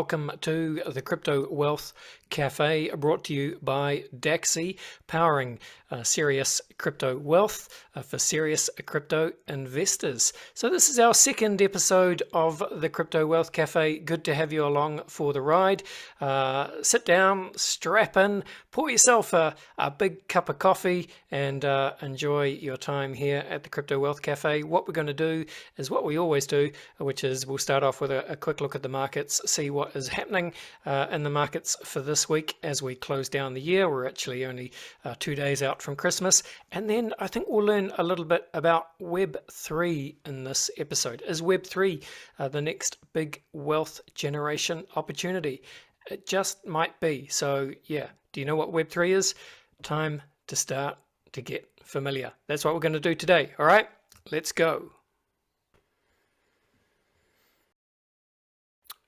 Welcome to the Crypto Wealth Cafe, brought to you by Dorsey, powering serious crypto wealth for serious crypto investors. So this is our second episode of the Crypto Wealth Cafe. Good to have you along for the ride. Sit down, strap in, pour yourself a big cup of coffee and enjoy your time here at the Crypto Wealth Cafe. What we're going to do is what we always do, which is we'll start off with a quick look at the markets, see what is happening in the markets for this week as we close down the year. We're actually only 2 days out from Christmas, and then I think we'll learn a little bit about Web3 in this episode. Is Web3 the next big wealth generation opportunity? It just might be. So yeah, do you know what Web3 is? Time to start to get familiar. That's what we're going to do today. All right, let's go.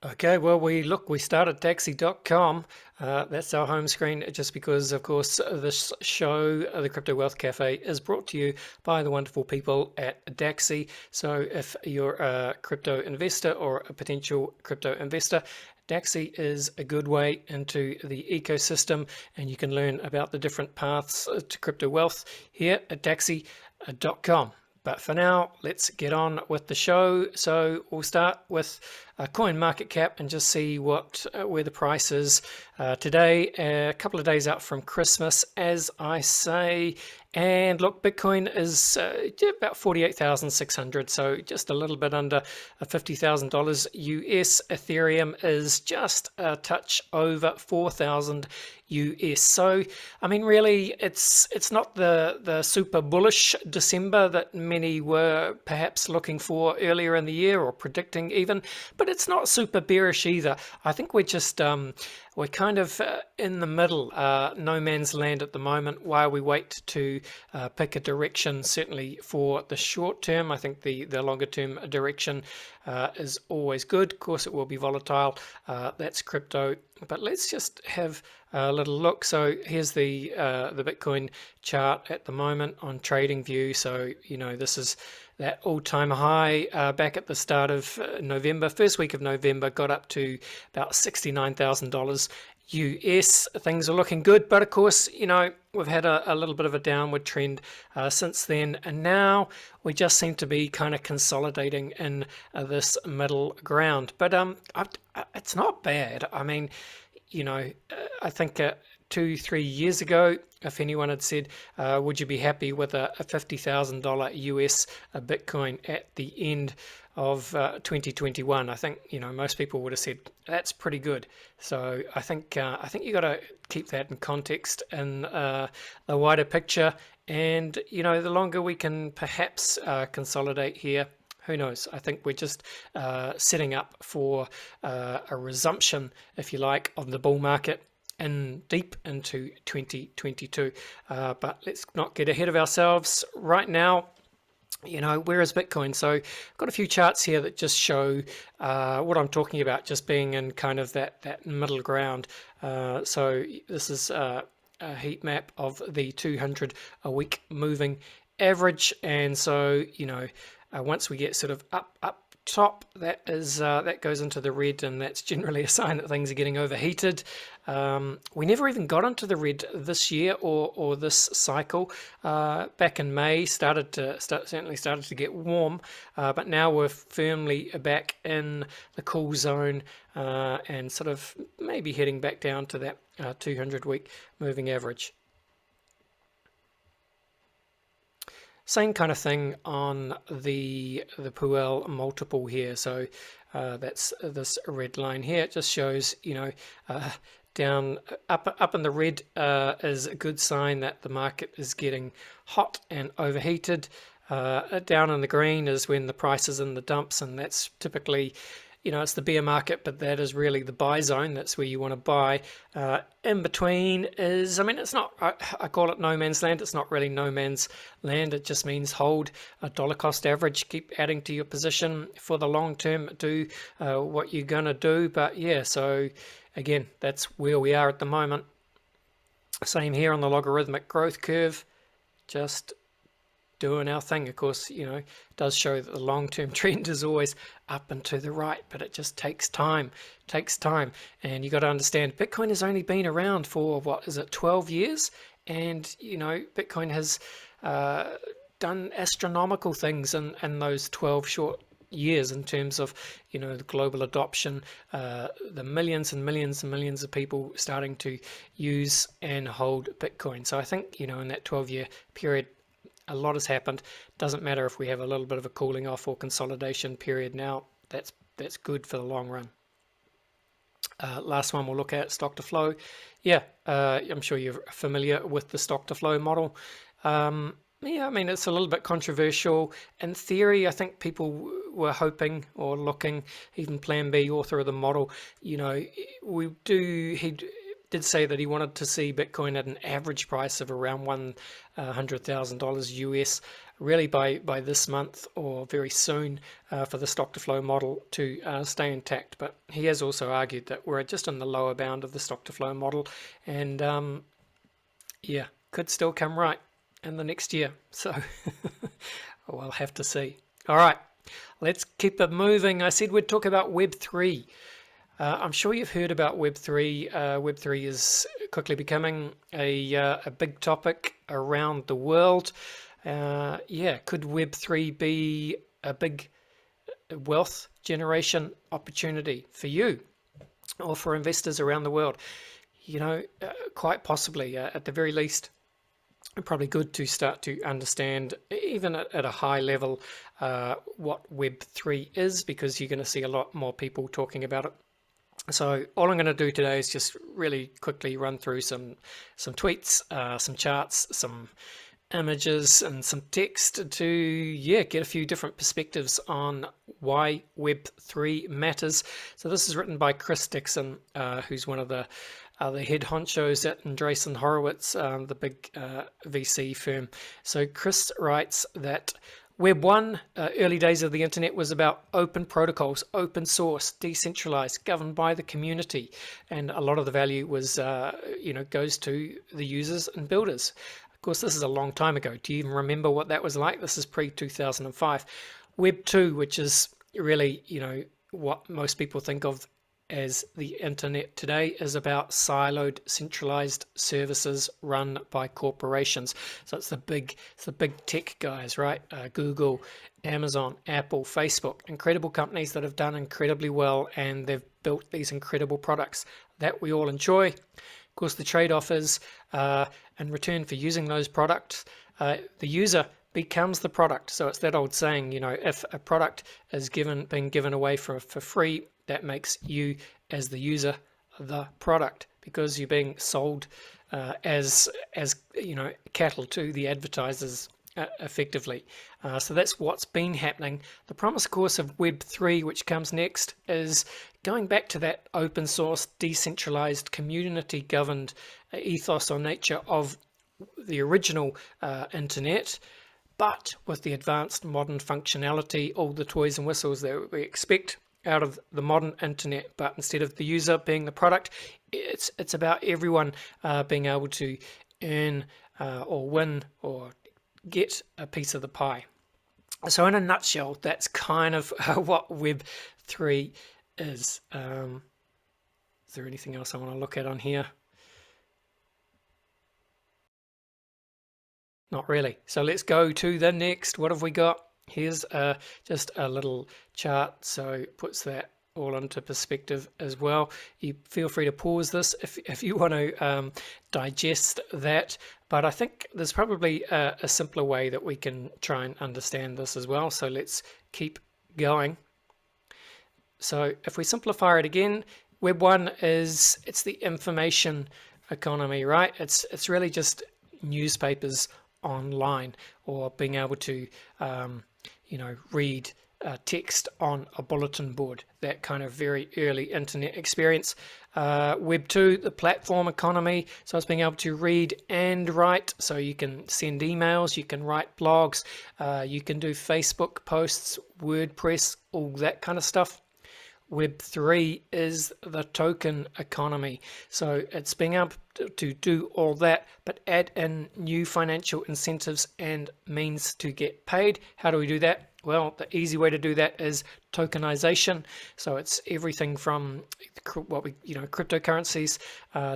Okay, well, we start at Dorsey.com. That's our home screen, just because, of course, this show, the Crypto Wealth Cafe, is brought to you by the wonderful people at Dorsey. So if you're a crypto investor or a potential crypto investor, Dorsey is a good way into the ecosystem, and you can learn about the different paths to crypto wealth here at Dorsey.com. But for now, let's get on with the show. So we'll start with coin market cap and just see where the price is today. A couple of days out from Christmas, as I say. And look, Bitcoin is about 48,600, so just a little bit under $50,000 US. Ethereum is just a touch over 4,000 US. So, I mean, really, it's not the super bullish December that many were perhaps looking for earlier in the year, or predicting even, but it's not super bearish either. I think we're just we're kind of in the middle, no man's land at the moment, while we wait to pick a direction. Certainly for the short term, I think the longer term direction is always good. Of course, it will be volatile. That's crypto. But let's just have a little look. So here's the Bitcoin chart at the moment on TradingView. So, you know, this is that all-time high back at the start of November. First week of November got up to about $69,000 US. Things are looking good, but of course, you know, we've had a little bit of a downward trend since then, and now we just seem to be kind of consolidating in this middle ground. But it's not bad. I mean, you know, I think 2-3 years ago, if anyone had said, would you be happy with a $50,000 US Bitcoin at the end of 2021, I think, you know, most people would have said that's pretty good. So I think you got to keep that in context in the wider picture. And you know, the longer we can perhaps consolidate here, who knows? I think we're just setting up for a resumption, if you like, of the bull market and deep into 2022. But let's not get ahead of ourselves right now. You know, where is Bitcoin? So I've got a few charts here that just show what I'm talking about, just being in kind of that middle ground. So this is a heat map of the 200 a week moving average. And so, you know, once we get sort of up top, that goes into the red, and that's generally a sign that things are getting overheated. We never even got into the red this year or this cycle. Back in May, certainly started to get warm, but now we're firmly back in the cool zone, and sort of maybe heading back down to that 200 week moving average. Same kind of thing on the Puel multiple here. So that's this red line here. It just shows, you know, down up in the red is a good sign that the market is getting hot and overheated. Down in the green is when the price is in the dumps, and that's typically, you know, it's the bear market, but that is really the buy zone. That's where you want to buy. In between is, I mean, it's not, I call it no man's land. It's not really no man's land. It just means hold a dollar cost average, keep adding to your position for the long term, do what you're going to do. But yeah, so again, that's where we are at the moment. Same here on the logarithmic growth curve, just doing our thing. Of course, it does show that the long-term trend is always up and to the right, but it just takes time. And you got to understand, Bitcoin has only been around for, what is it, 12 years? And, Bitcoin has done astronomical things in those 12 short years in terms of the global adoption, the millions and millions and millions of people starting to use and hold Bitcoin. So I think in that 12-year period a lot has happened. Doesn't matter if we have a little bit of a cooling off or consolidation period now. That's good for the long run. Last one we'll look at, stock to flow. I'm sure you're familiar with the stock to flow model. Yeah, I mean, it's a little bit controversial. In theory, I think people were hoping or looking, even Plan B, author of the model, he did say that he wanted to see Bitcoin at an average price of around $100,000 US, really by this month or very soon, for the stock to flow model to stay intact. But he has also argued that we're just in the lower bound of the stock to flow model, and could still come right in the next year. So we'll have to see. All right, let's keep it moving. I said we'd talk about Web3. I'm sure you've heard about Web3. Web3 is quickly becoming a big topic around the world. Could Web3 be a big wealth generation opportunity for you or for investors around the world? Quite possibly. At the very least, probably good to start to understand, even at a high level, what Web3 is, because you're going to see a lot more people talking about it. So all I'm going to do today is just really quickly run through some tweets, some charts, some images, and some text to get a few different perspectives on why Web3 matters. So this is written by Chris Dixon, who's one of the head honchos at Andreessen Horowitz, the big VC firm. So Chris writes that Web 1, early days of the internet, was about open protocols, open source, decentralized, governed by the community. And a lot of the value was, goes to the users and builders. Of course, this is a long time ago. Do you even remember what that was like? This is pre-2005. Web 2, which is really, what most people think of as the internet today, is about siloed, centralized services run by corporations. So it's the big tech guys, right? Google, Amazon, Apple, Facebook, incredible companies that have done incredibly well, and they've built these incredible products that we all enjoy. Of course, the trade-off is, in return for using those products, the user becomes the product. So it's that old saying, if a product is being given away for free, that makes you, as the user, the product, because you're being sold as cattle to the advertisers, effectively. So that's what's been happening. The promise, of course, of Web3, which comes next, is going back to that open source, decentralized, community-governed ethos or nature of the original internet, but with the advanced modern functionality, all the toys and whistles that we expect out of the modern internet. But instead of the user being the product, it's about everyone being able to earn or win or get a piece of the pie. So in a nutshell, that's kind of what Web3 is. Is there anything else I want to look at on here? Not really. So let's go to the next. What have we got? Here's just a little chart, so it puts that all into perspective as well. You feel free to pause this if you want to digest that, but I think there's probably a simpler way that we can try and understand this as well. So let's keep going. So if we simplify it again, Web 1 it's the information economy, right? It's really just newspapers online, or being able to read text on a bulletin board, that kind of very early internet experience. Web 2, the platform economy, so it's being able to read and write, so you can send emails, you can write blogs, you can do Facebook posts, WordPress, all that kind of stuff. Web 3 is the token economy. So it's being able to do all that, but add in new financial incentives and means to get paid. How do we do that? Well, the easy way to do that is tokenization. So it's everything from what we, cryptocurrencies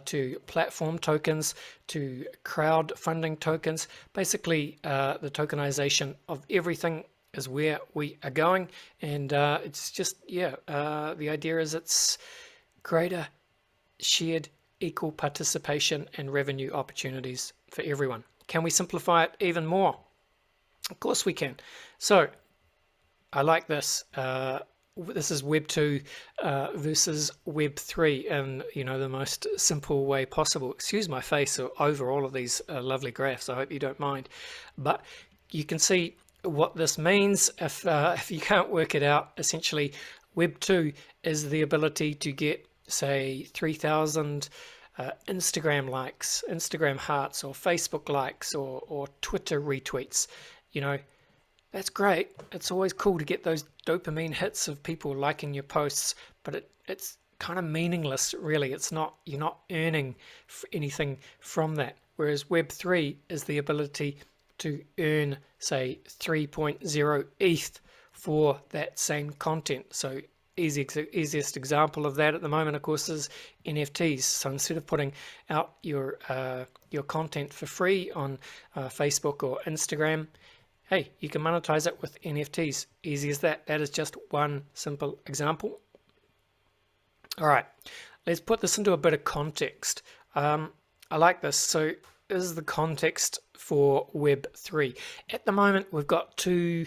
to platform tokens to crowdfunding tokens. Basically, the tokenization of everything is where we are going, and it's just the idea is it's greater shared equal participation and revenue opportunities for everyone. Can we simplify it even more? Of course we can. So I like this. This is Web 2 versus Web 3 in the most simple way possible. Excuse my face over all of these lovely graphs. I hope you don't mind, but you can see what this means. If you can't work it out, essentially Web 2 is the ability to get, say, 3,000 Instagram likes, Instagram hearts, or Facebook likes, or Twitter retweets. That's great. It's always cool to get those dopamine hits of people liking your posts, but it's kind of meaningless, really. You're not earning anything from that. Whereas Web 3 is the ability to earn, say, 3.0 ETH for that same content. So easiest example of that at the moment, of course, is NFTs. So instead of putting out your content for free on Facebook or Instagram, hey, you can monetize it with NFTs. Easy as that. That is just one simple example. All right, let's put this into a bit of context. I like this. So this is the context for Web 3. At the moment, we've got two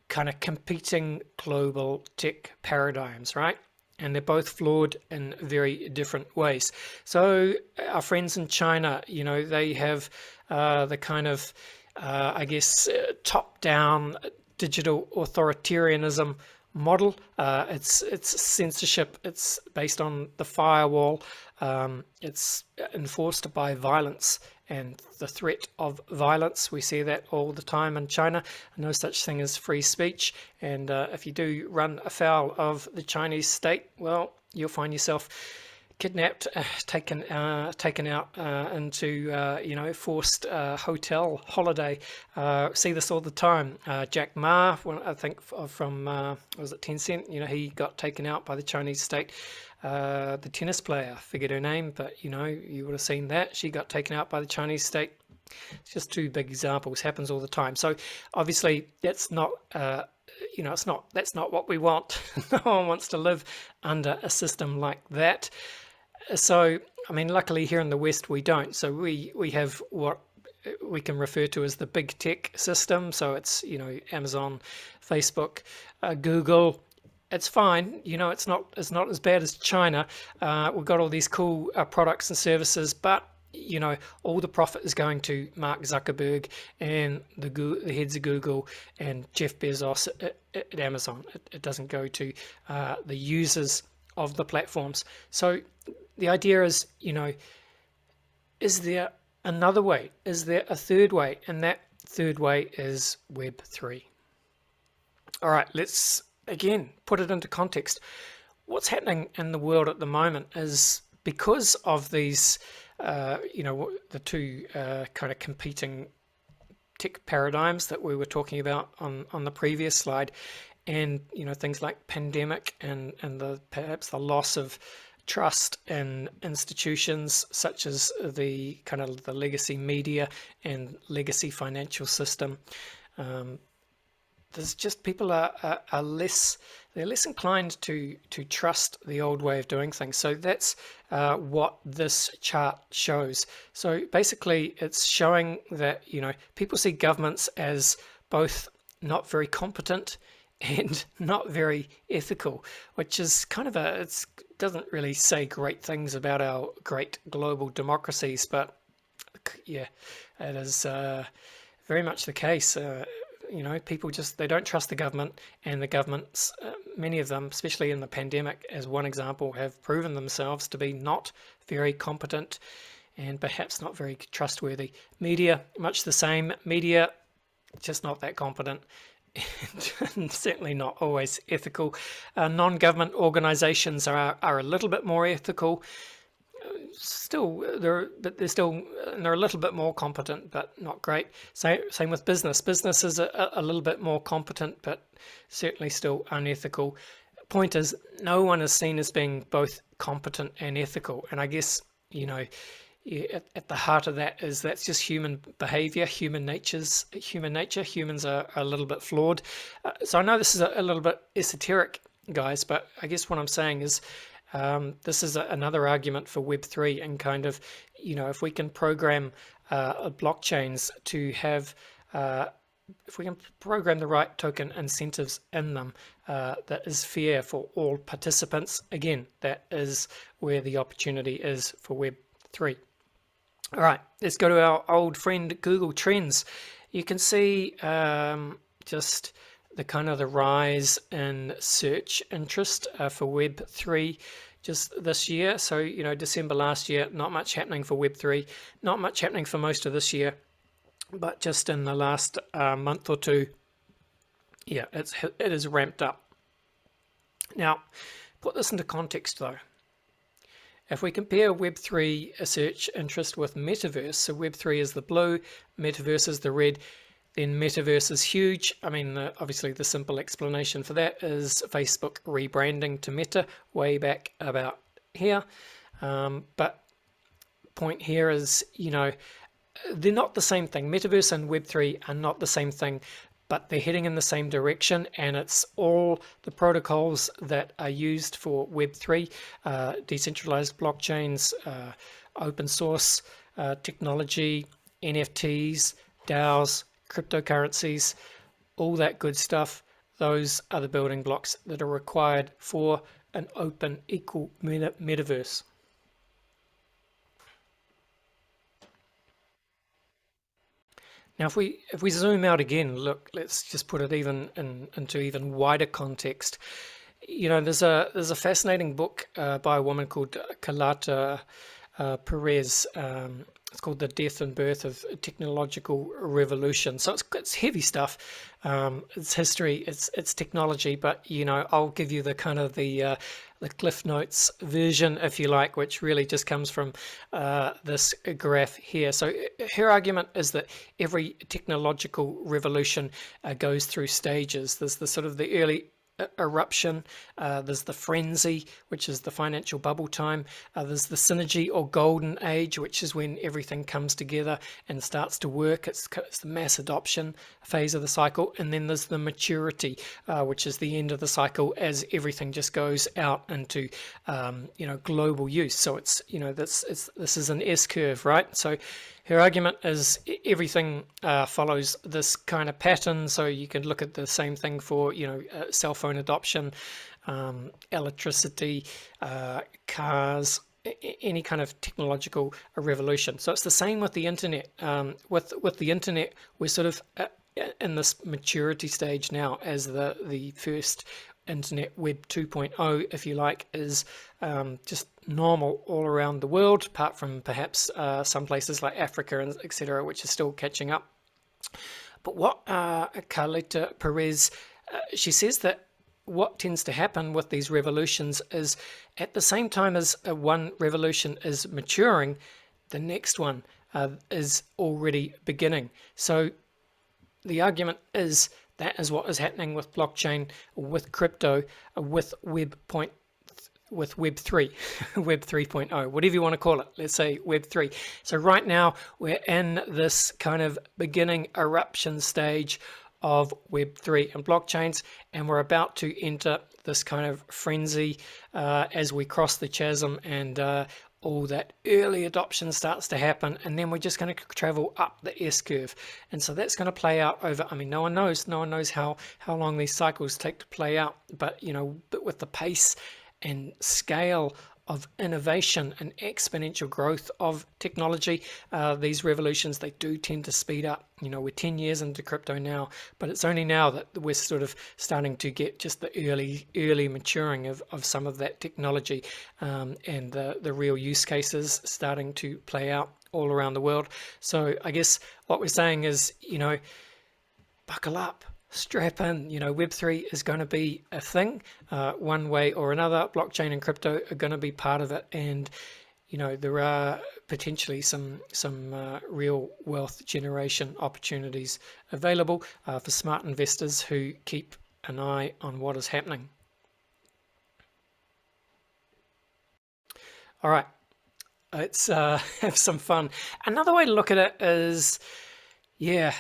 kind of competing global tech paradigms, right? And they're both flawed in very different ways. So our friends in China, they have the kind of top-down digital authoritarianism model. It's censorship. It's based on the firewall. It's enforced by violence and the threat of violence. We see that all the time in China. No such thing as free speech. And if you do run afoul of the Chinese state, well, you'll find yourself kidnapped, taken out into forced hotel holiday. See this all the time. Jack Ma, I think from was it Tencent? He got taken out by the Chinese state. The tennis player, I forget her name, but you would have seen that. She got taken out by the Chinese state. It's just two big examples. Happens all the time. So obviously that's not that's not what we want. No one wants to live under a system like that. So, I mean, luckily here in the West we don't. So we have what we can refer to as the big tech system. So it's, Amazon, Facebook, Google. It's fine. It's not as bad as China. We've got all these cool products and services, but all the profit is going to Mark Zuckerberg and the heads of Google and Jeff Bezos at Amazon. It doesn't go to the users of the platforms. So the idea is, is there another way? Is there a third way? And that third way is Web 3. All right, let's again put it into context. What's happening in the world at the moment is because of these, the two kind of competing tech paradigms that we were talking about on the previous slide, and things like pandemic and perhaps the loss of trust in institutions such as the kind of the legacy media and legacy financial system. There's just people are less inclined to trust the old way of doing things. So that's what this chart shows. So basically it's showing that people see governments as both not very competent and not very ethical, which is kind of it doesn't really say great things about our great global democracies, but yeah, it is very much the case. People they don't trust the government, and the governments, many of them, especially in the pandemic as one example, have proven themselves to be not very competent and perhaps not very trustworthy. Media, much the same. Media, just not that competent. and certainly not always ethical. Non-government organizations are a little bit more ethical. Still, they're a little bit more competent, but not great. Same with business. Business is a little bit more competent, but certainly still unethical. Point is, no one is seen as being both competent and ethical, and I guess, at the heart of that is that's just human behavior, human nature. Humans are a little bit flawed. So I know this is a little bit esoteric, guys, but I guess what I'm saying is, this is another argument for Web3, and kind of, if we can program blockchains to have, if we can program the right token incentives in them, that is fair for all participants, again, that is where the opportunity is for Web3. All right, let's go to our old friend Google Trends. You can see just the rise in search interest for Web3 just this year. So, December last year, not much happening for Web3, not much happening for most of this year, but just in the last month or two, yeah, it is ramped up. Now, put this into context though. If we compare Web3 search interest with Metaverse, so Web3 is the blue, Metaverse is the red, then Metaverse is huge. I mean, obviously the simple explanation for that is Facebook rebranding to Meta way back about here. But point here is, they're not the same thing. Metaverse and Web3 are not the same thing, but they're heading in the same direction, and it's all the protocols that are used for Web3, decentralized blockchains, open source technology, NFTs, DAOs, cryptocurrencies, all that good stuff. Those are the building blocks that are required for an open, equal metaverse. Now, if we zoom out again, look, let's just put it into even wider context. There's a fascinating book by a woman called Carlota Perez. It's called The Death and Birth of Technological Revolution. So it's heavy stuff. It's history, it's technology, but I'll give you the the Cliff Notes version, if you like, which really just comes from this graph here. So her argument is that every technological revolution goes through stages. There's the early eruption, there's the frenzy, which is the financial bubble time, there's the synergy or golden age, which is when everything comes together and starts to work. It's the mass adoption phase of the cycle, and then there's the maturity, which is the end of the cycle as everything just goes out into global use. So it's this is an S curve, right? So her argument is everything follows this kind of pattern. So you can look at the same thing for cell phone adoption, electricity, cars, any kind of technological revolution. So it's the same with the internet. With the internet, we're sort of in this maturity stage now, as the first internet, Web 2.0, if you like, is just normal all around the world, apart from perhaps some places like Africa and etc., which is still catching up. But what Carlota Perez, she says that what tends to happen with these revolutions is, at the same time as one revolution is maturing, the next one is already beginning. So the argument is that is what is happening with blockchain, with crypto, with Web 3, Web 3.0, whatever you want to call it. Let's say Web 3. So right now we're in this kind of beginning eruption stage of Web 3 and blockchains, and we're about to enter this kind of frenzy as we cross the chasm, and all that early adoption starts to happen, and then we're just going to travel up the S curve. And so that's going to play out over, I mean, no one knows how long these cycles take to play out, but but with the pace and scale of innovation and exponential growth of technology, these revolutions, they do tend to speed up. We're 10 years into crypto now, but it's only now that we're sort of starting to get just the early maturing of some of that technology, and the real use cases starting to play out all around the world. So I guess what we're saying is, buckle up. strap in. Web3 is going to be a thing, one way or another. Blockchain and crypto are going to be part of it, and there are potentially some real wealth generation opportunities available for smart investors who keep an eye on what is happening. All right, let's have some fun. Another way to look at it is, yeah,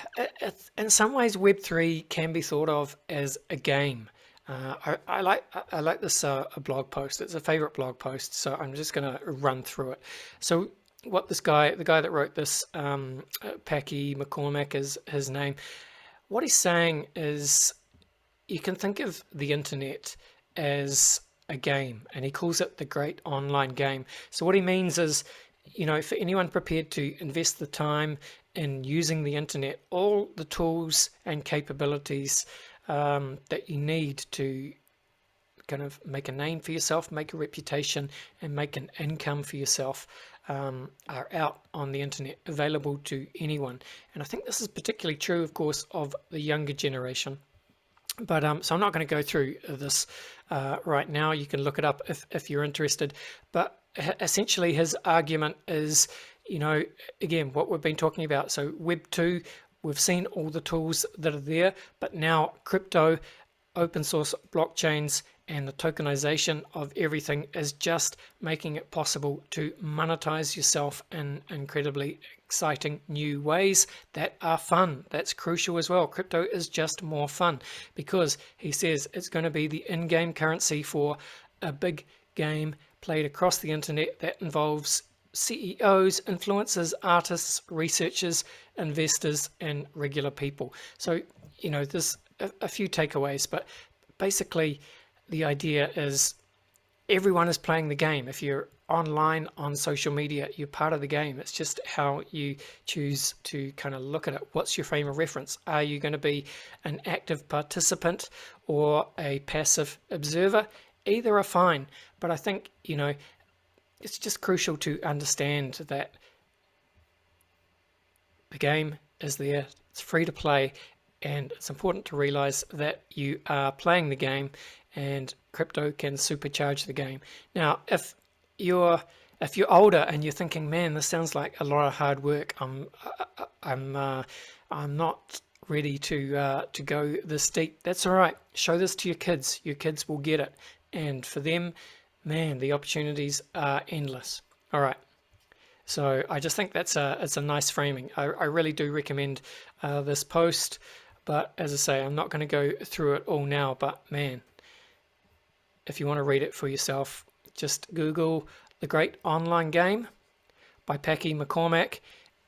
in some ways Web3 can be thought of as a game. I like this a blog post. It's a favorite blog post, so I'm just going to run through it. So what the guy that wrote this, Packy McCormack is his name, what he's saying is you can think of the internet as a game, and he calls it the great online game. So what he means is, for anyone prepared to invest the time in using the internet, all the tools and capabilities that you need to kind of make a name for yourself, make a reputation, and make an income for yourself are out on the internet, available to anyone. And I think this is particularly true, of course, of the younger generation. But so I'm not going to go through this right now. You can look it up if you're interested. But essentially his argument is, again, what we've been talking about. So Web 2, we've seen all the tools that are there, but now crypto, open source blockchains, and the tokenization of everything is just making it possible to monetize yourself in incredibly exciting new ways that are fun. That's crucial as well. Crypto is just more fun because he says it's going to be the in-game currency for a big game played across the internet that involves CEOs, influencers, artists, researchers, investors, and regular people. So, there's a few takeaways, but basically the idea is everyone is playing the game. If you're online on social media, you're part of the game. It's just how you choose to kind of look at it. What's your frame of reference? Are you going to be an active participant or a passive observer? Either are fine, but I think, it's just crucial to understand that the game is there, it's free to play, and it's important to realize that you are playing the game and crypto can supercharge the game. Now, if you're older and you're thinking, man, this sounds like a lot of hard work, I'm not ready to go this deep, that's all right. Show this to your kids. Your kids will get it, and for them, man, the opportunities are endless. All right. So I just think it's a nice framing. I really do recommend this post, but as I say, I'm not going to go through it all now, but man, if you want to read it for yourself, just Google The Great Online Game by Packy McCormack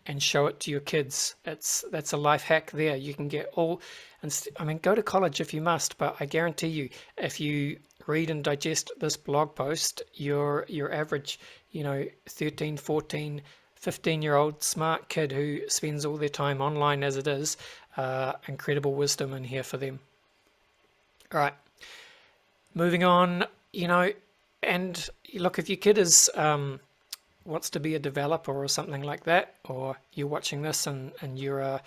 and show it to your kids. That's a life hack there. You can get all, and go to college if you must, but I guarantee you, if you read and digest this blog post, your average 13, 14, 15-year-old smart kid who spends all their time online as it is, incredible wisdom in here for them. All right, moving on. And look, if your kid is wants to be a developer or something like that, or you're watching this and you're a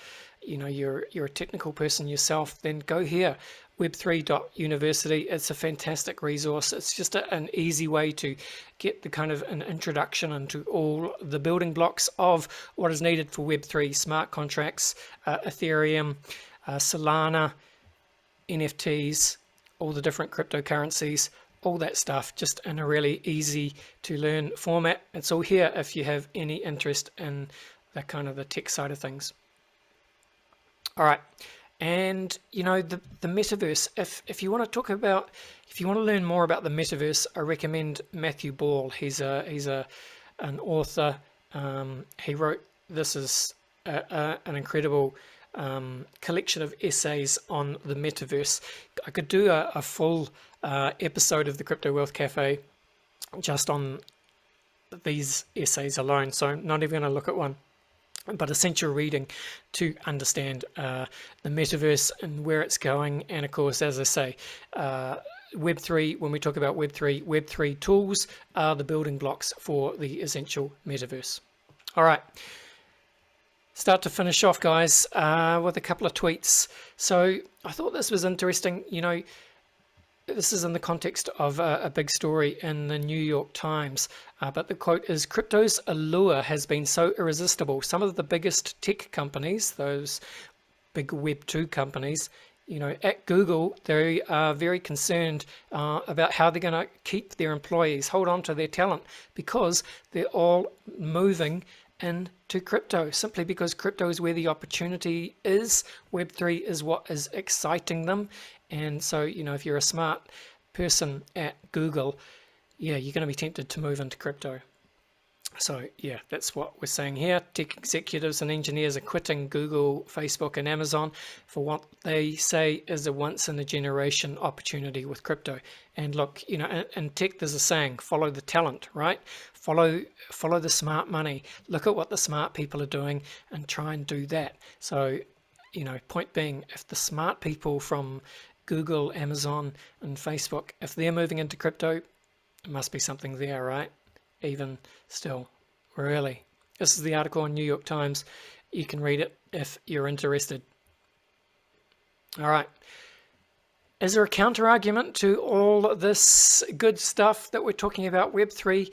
you're a technical person yourself, then go here, web3.university. It's a fantastic resource. It's just an easy way to get the kind of an introduction into all the building blocks of what is needed for Web3: smart contracts, Ethereum, Solana, NFTs, all the different cryptocurrencies, all that stuff, just in a really easy to learn format. It's all here if you have any interest in the kind of the tech side of things. All right, and the metaverse. If you want to talk about, if you want to learn more about the metaverse, I recommend Matthew Ball. He's an author. He wrote, this is an incredible collection of essays on the metaverse. I could do a full episode of the Crypto Wealth Cafe just on these essays alone, so I'm not even going to look at one, but essential reading to understand the metaverse and where it's going. And of course, as I say, Web3, when we talk about Web3 tools are the building blocks for the essential metaverse. All right. start to finish off, guys, with a couple of tweets. So I thought this was interesting. You know, this is in the context of a big story in the New York Times, but the quote is, "Crypto's allure has been so irresistible. Some of the biggest tech companies, those big Web 2 companies, you know, at Google, they are very concerned about how they're going to keep their employees, hold on to their talent, because they're all moving into crypto, simply because crypto is where the opportunity is. Web3 is what is exciting them. And so, you know, if you're a smart person at Google, yeah, you're going to be tempted to move into crypto. So yeah, that's what we're saying here. Tech executives and engineers are quitting Google, Facebook, and Amazon for what they say is a once-in-a-generation opportunity with crypto. And look, you know, in tech there's a saying, follow the talent, right? Follow the smart money. Look at what the smart people are doing and try and do that. So, you know, point being, if the smart people from Google, Amazon, and Facebook, if they're moving into crypto, it must be something there, right? Even still, really. This is the article in New York Times. You can read it if you're interested. All right. Is there a counter argument to all this good stuff that we're talking about Web3?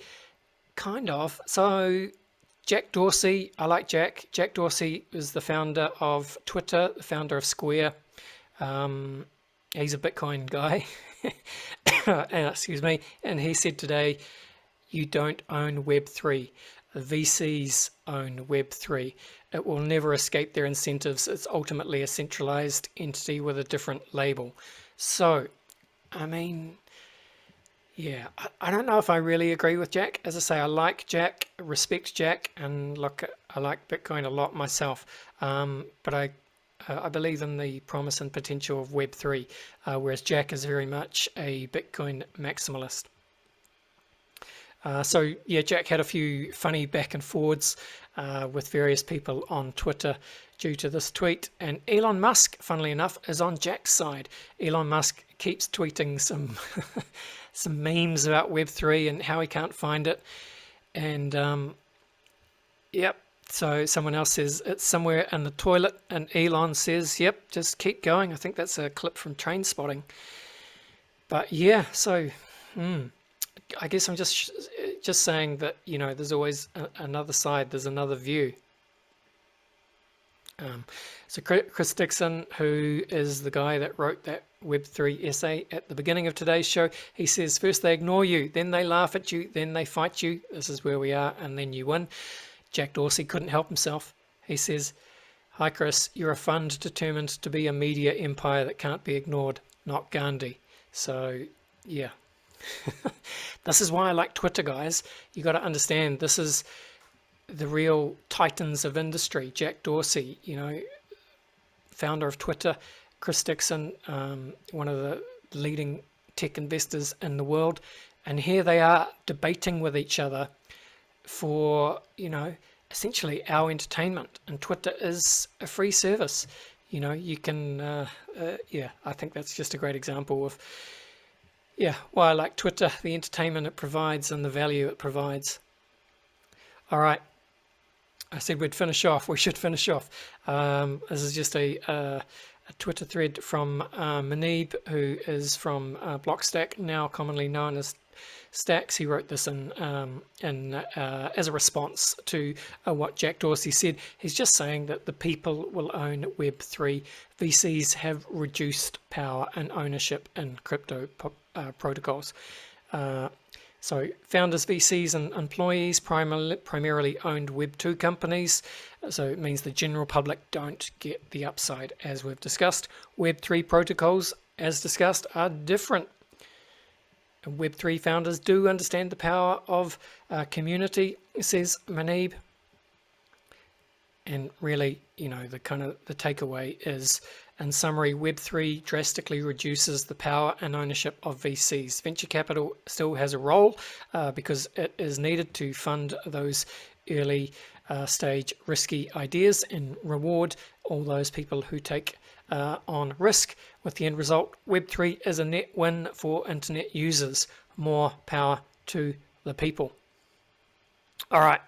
Kind of. So Jack Dorsey, I like Jack. Jack Dorsey is the founder of Twitter, the founder of Square. He's a Bitcoin guy. Excuse me. And he said today, you don't own Web3. The VCs own Web3. It will never escape their incentives. It's ultimately a centralized entity with a different label. So, I mean, yeah, I don't know if I really agree with Jack. As I say, I like Jack, respect Jack, and look, I like Bitcoin a lot myself. But I believe in the promise and potential of Web3, whereas Jack is very much a Bitcoin maximalist. So yeah, Jack had a few funny back and forwards with various people on Twitter due to this tweet, and Elon Musk, funnily enough, is on Jack's side. Elon Musk keeps tweeting some some memes about Web3 and how he can't find it, and yep. So someone else says it's somewhere in the toilet, and Elon says, "Yep, just keep going." I think that's a clip from Trainspotting. But yeah, so. I guess I'm just saying that, you know, there's always another side, there's another view. So Chris Dixon, who is the guy that wrote that Web3 essay at the beginning of today's show, he says, first they ignore you, then they laugh at you, then they fight you. This is where we are, and then you win. Jack Dorsey couldn't help himself. He says, hi Chris, you're a fund determined to be a media empire that can't be ignored, not Gandhi. So yeah. This is why I like Twitter, guys. You got to understand, this is the real titans of industry. Jack Dorsey, you know, founder of Twitter. Chris Dixon, one of the leading tech investors in the world. And here they are debating with each other for, you know, essentially our entertainment. And Twitter is a free service. You know, you can, yeah, I think that's just a great example of, yeah, well, I like Twitter, the entertainment it provides and the value it provides. All right. I said we'd finish off. We should finish off. This is just a Twitter thread from Manip, who is from Blockstack, now commonly known as Stacks. He wrote this in as a response to what Jack Dorsey said. He's just saying that the people will own Web3. VCs have reduced power and ownership in crypto protocols. So founders, VCs, and employees primarily owned Web2 companies. So it means the general public don't get the upside, as we've discussed. Web3 protocols, as discussed, are different. Web3 founders do understand the power of community, says Manip. And really, you know, the takeaway is, in summary, Web3 drastically reduces the power and ownership of VCs. Venture capital still has a role because it is needed to fund those early stage risky ideas and reward all those people who take on risk, with the end result, Web3 is a net win for internet users. More power to the people. All right.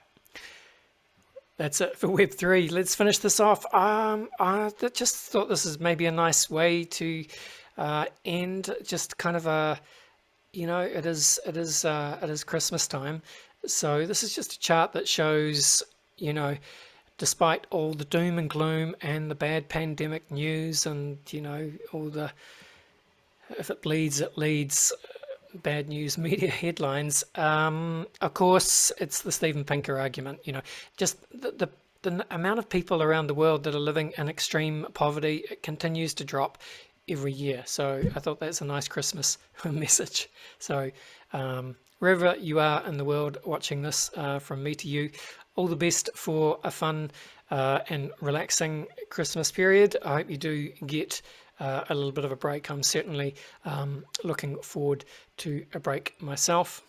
that's it for Web3. Let's finish this off. I just thought this is maybe a nice way to end. Just kind of a, it is Christmas time, so this is just a chart that shows, despite all the doom and gloom and the bad pandemic news and all the, if it bleeds it leads, bad news media headlines, of course it's the Steven Pinker argument, just the amount of people around the world that are living in extreme poverty, it continues to drop every year. So I thought that's a nice Christmas message. So wherever you are in the world watching this, from me to you, all the best for a fun and relaxing Christmas period. I hope you do get a little bit of a break. I'm certainly looking forward to a break myself.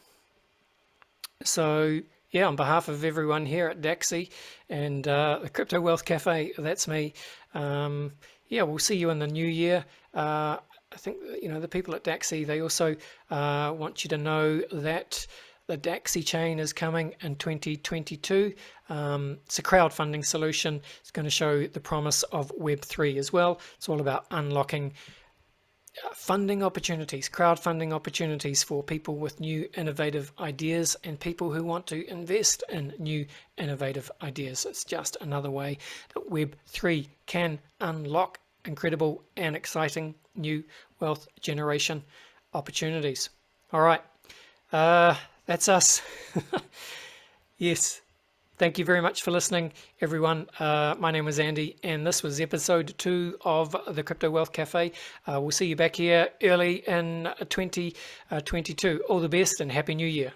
So yeah, on behalf of everyone here at Daxi and the Crypto Wealth Cafe, that's me. Yeah, we'll see you in the new year. I think the people at Daxi, they also want you to know that the Daxi chain is coming in 2022. It's a crowdfunding solution. It's going to show the promise of Web3 as well. It's all about unlocking funding opportunities, crowdfunding opportunities for people with new innovative ideas and people who want to invest in new innovative ideas. It's just another way that Web3 can unlock incredible and exciting new wealth generation opportunities. All right. That's us. Yes. Thank you very much for listening, everyone. My name is Andy, and this was episode 2 of the Crypto Wealth Cafe. We'll see you back here early in 2022. All the best and Happy New Year.